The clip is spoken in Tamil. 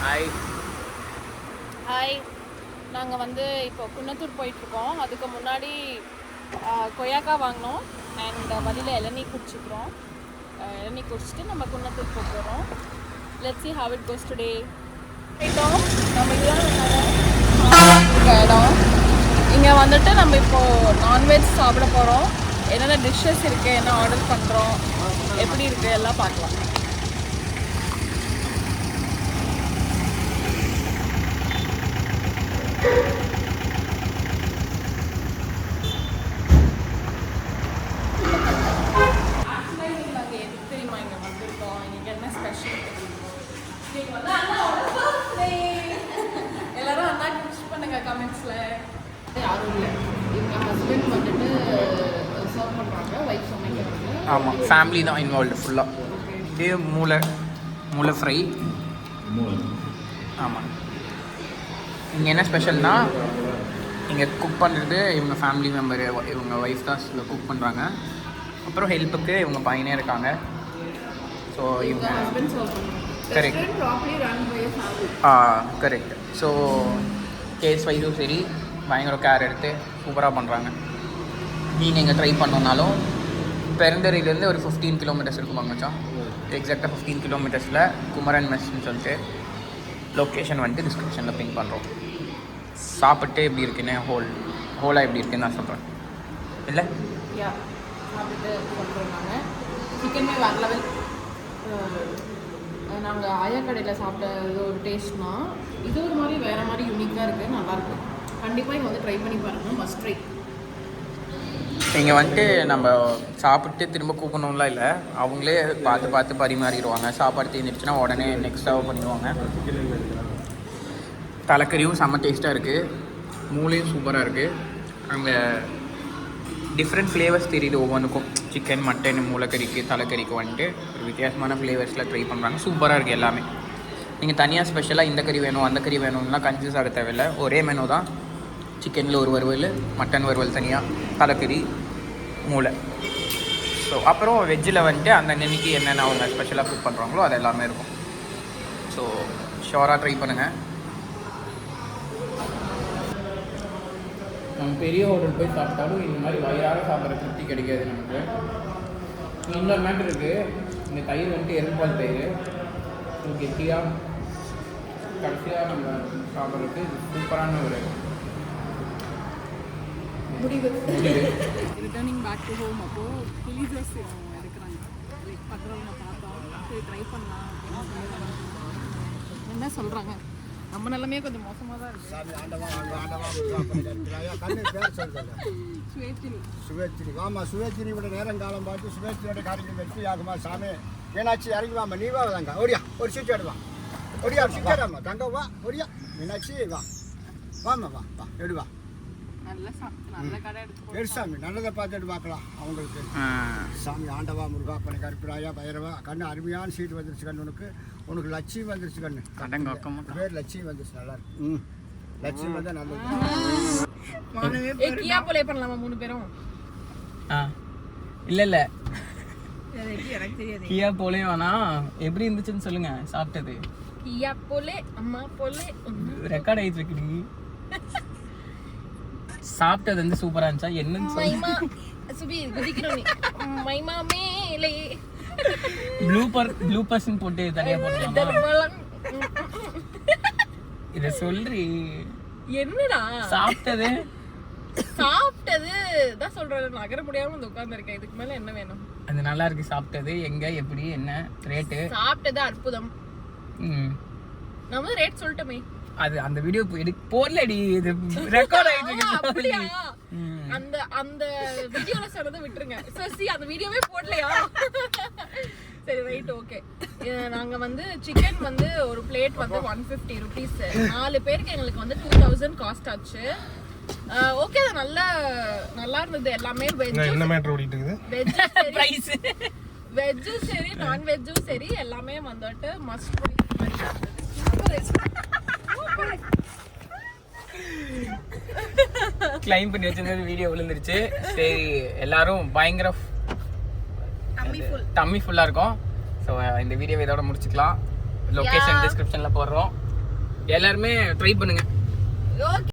Hi hi. நாங்கள் வந்து இப்போ குன்னத்தூர் போயிட்டுருக்கோம். அதுக்கு முன்னாடி கொய்யாக்கா வாங்கினோம் அண்ட் வழியில் இளநீ குடிச்சிக்கிறோம். இளநீ குடிச்சிட்டு நம்ம குன்னத்தூர் போக போகிறோம். Let's see how it goes today. போயிட்டோம். நம்ம இடம் இங்கே வந்துட்டு நம்ம இப்போது நான்வெஜ் சாப்பிட போகிறோம். என்னென்ன டிஷ்ஷஸ் இருக்குது, என்ன ஆர்டர் பண்ணுறோம், எப்படி இருக்குது எல்லாம் பார்க்கலாம். எல்லாரும் அண்ணா விஷ் பண்ணுங்க கமெண்ட்ஸ்ல. யாரும் இல்லை, இவங்க ஹஸ்பண்ட் வந்துட்டு சர்வ் பண்ணுறாங்க, ஒய்ஃப் சமைக்கிறாங்க. ஆமாம், ஃபேமிலி தான் இன்வால்வ்டு ஃபுல்லாக. இதே மூளை ஃப்ரை. ஆமாம். இங்கே என்ன ஸ்பெஷல்னால் இங்கே குக் பண்ணுறது இவங்க ஃபேமிலி மெம்பர், இவங்க ஒய்ஃப் தான் குக் பண்ணுறாங்க. அப்புறம் ஹெல்ப்புக்கு இவங்க பையனே இருக்காங்க. ஸோ இவங்க ஹஸ்பண்ட் சர்வ் பண்ணுறாங்க. கரெக்ட். கரெக்ட். ஸோ கேஸ் வைஸும் சரி பயங்கர கேர் எடுத்து சூப்பராக பண்ணுறாங்க. நீங்கள் ட்ரை பண்ணோன்னாலும் பெருந்தரையிலேருந்து ஒரு 15 கிலோமீட்டர்ஸ் இருக்கும் மச்சான். எக்ஸாக்டாக 15 கிலோமீட்டர்ஸில் குமரன் மெஸ்ன்னு சொல்லிட்டு லொக்கேஷன் வந்துட்டு டிஸ்கிரிப்ஷனில் பின் பண்ணுறோம். சாப்பிட்டு எப்படி இருக்குன்னு ஹோலாக எப்படி இருக்குன்னு நான் சொல்கிறேன். இல்லை சாப்பிட்டு சொல்கிறோம். சிக்கனே வேறு லெவல். நாங்கள் ஆயா கடையில் சாப்பிட்ட ஒரு டேஸ்ட்னா இது ஒரு மாதிரி வேறு மாதிரி யூனிக்காக இருக்குது, நல்லாயிருக்கு. கண்டிப்பாக இங்கே வந்து ட்ரை பண்ணி பாருங்கள், மஸ்ட் ட்ரை. இங்கே வந்துட்டு நம்ம சாப்பிட்டு திரும்ப கூப்பிடணும்லாம் இல்லை, அவங்களே பார்த்து பரிமாறிடுவாங்க. சாப்பாடு தீர்ந்துடுச்சுன்னா உடனே நெக்ஸ்ட் சர்வ் பண்ணிடுவாங்க. தலைக்கறியும் செம்ம டேஸ்ட்டாக இருக்குது, மூளையும் சூப்பராக இருக்குது. அங்கே டிஃப்ரெண்ட் ஃப்ளேவர்ஸ் தெரியுது ஒவ்வொன்றுக்கும். சிக்கன், மட்டன், மூளைக்கறிக்கு, தலைக்கறிக்கு வந்துட்டு ஒரு வித்தியாசமான ஃப்ளேவர்ஸில் ட்ரை பண்ணுறாங்க. சூப்பராக இருக்குது எல்லாமே. நீங்கள் தனியாக ஸ்பெஷலாக இந்த கறி வேணும் அந்த கறி வேணும்லாம் கன்ஃபியூஸ் ஆக தேவையில்லை. ஒரே மெனு தான். சிக்கனில் ஒரு வறுவல், மட்டன் வறுவல் தனியாக, தலைக்கறி, மூளை. ஸோ அப்புறம் வெஜ்ஜில் வந்துட்டு அந்த அன்னைக்கு என்னென்ன அவங்க ஸ்பெஷலாக குக் பண்ணுறாங்களோ அது எல்லாமே இருக்கும். ஸோ ஷோராக ட்ரை பண்ணுங்கள். நம்ம பெரிய ஹோட்டல் போய் சாப்பிட்டாலும் இந்த மாதிரி வயிறார சாப்பிட்ற திருப்தி கிடைக்காது நமக்கு. இன்னொரு மேட்ரு இருக்குது. இந்த தயிர் வந்துட்டு எருப்பால் தயிர் கெட்டியாக கடைசியாக நம்ம சாப்பிட்றதுக்கு சூப்பரான ஒரு முடிவு. ரிட்டர்னிங் பேக் டு ஹோம் அப்போது வில்லேஜர்ஸ் இருக்கிறாங்க, லைக் பண்றவங்க பார்த்தோம், சரி ட்ரை பண்ணலாம் அப்படின்னு என்ன சொல்கிறாங்க. நம்ம நிலைமையே கொஞ்சம் மோசமாக தான் இருக்குது. சுவேத்தினி வாமா, சுவேத்தினி விட நேரம் காலம் பார்த்து சுவேத்தினியோட காரியம் வெற்றி ஆகுமா சாமி. மீனாட்சி இறங்கி வாமா, நீ வா தாங்க. ஒடியா ஒரு சீட் எடுவா, ஒடியா சீட்டாடாமா தங்க வா, ஒடியா மீனாட்சி வா, வாமா வா வா எடுவா. நல்ல கடை எடுத்து சாமி நல்லதை பார்த்துட்டு பார்க்கலாம் அவங்களுக்கு. சாமி ஆண்டவா, முருகா, பனை, கருப்பிராயா, பைரவா. கண்ணு அருமையான சீட்டு வந்துருச்சு கண்ணு. உனக்கு லட்சியம் வந்துருச்சு கண்ணு. பேர் லட்சியம் வந்துருச்சு, நல்லா இருக்கு. லட்சியம் வந்தால் நல்லது. கியா போலே பண்ணலாமா 3 பேரும்? இல்லை எனக்கு தெரியாது. கியா போலே வேணா. எப்படி இருந்துச்சுன்னு சொல்லுங்க சாப்பிட்டது. கியா போலே, அம்மா போலே ரெக்கார்ட் ஆயிட்டு இருக்கு. சாப்பிட்டது வந்து சூப்பரா இருந்துச்சா என்னன்னு மைமா சுபி குதிக்கிறோம் நீ. மைமா மேலே ப்ளூபர்ஸ்ன்னு போட்டு தனியா போடலாமா? இத சொல்றி. என்னடா சாப்பிட்டது தான் சொல்றேன். நகர முடியாம வந்து உட்கார்ந்துருக்கேன். இதுக்கு மேல என்ன வேணும்? அது நல்லா இருக்கு. சாப்பிட்டது எங்க, எப்படி, என்ன ரேட்டு? சாப்பிட்டது அற்புதம். நம்ம ரேட் சொல்லட்டுமே. அது அந்த வீடியோ போடலடி, இது ரெக்கார்ட் ஆயிட்டு. அப்படியா? அந்த வீடியோல சொன்னதை விட்டுருங்க. சரி, அந்த வீடியோவே போடலையா? சரி ரைட், ஓகே. நாங்க வந்து சிக்கன் வந்து ஒரு பிளேட் வந்து 150 rupees. 4 பேருக்கு எங்களுக்கு வந்து 2000 காஸ்ட் ஆச்சு. ஓகே, அது நல்லா இருந்தது எல்லாமே. என்ன மேட்டர் ஓடிட்டு இருக்குது? பிரைஸ் வெஜ்ஜும் சரி நான்வெஜ்ஜும் சரி எல்லாமே வந்துட்டு மஸ்ட் ட்ரை. கிளைம் பண்ணி வச்சிருந்தது வீடியோ விழுந்துருச்சு. சரி, எல்லாரும் பயங்கர டம்மி ஃபுல்லா இருக்கும். ஸோ இந்த வீடியோவை இதோட முடிச்சுக்கலாம். லொகேஷன் டிஸ்கிரிப்ஷன்ல போடுறோம். எல்லாருமே ட்ரை பண்ணுங்க. ஓகே.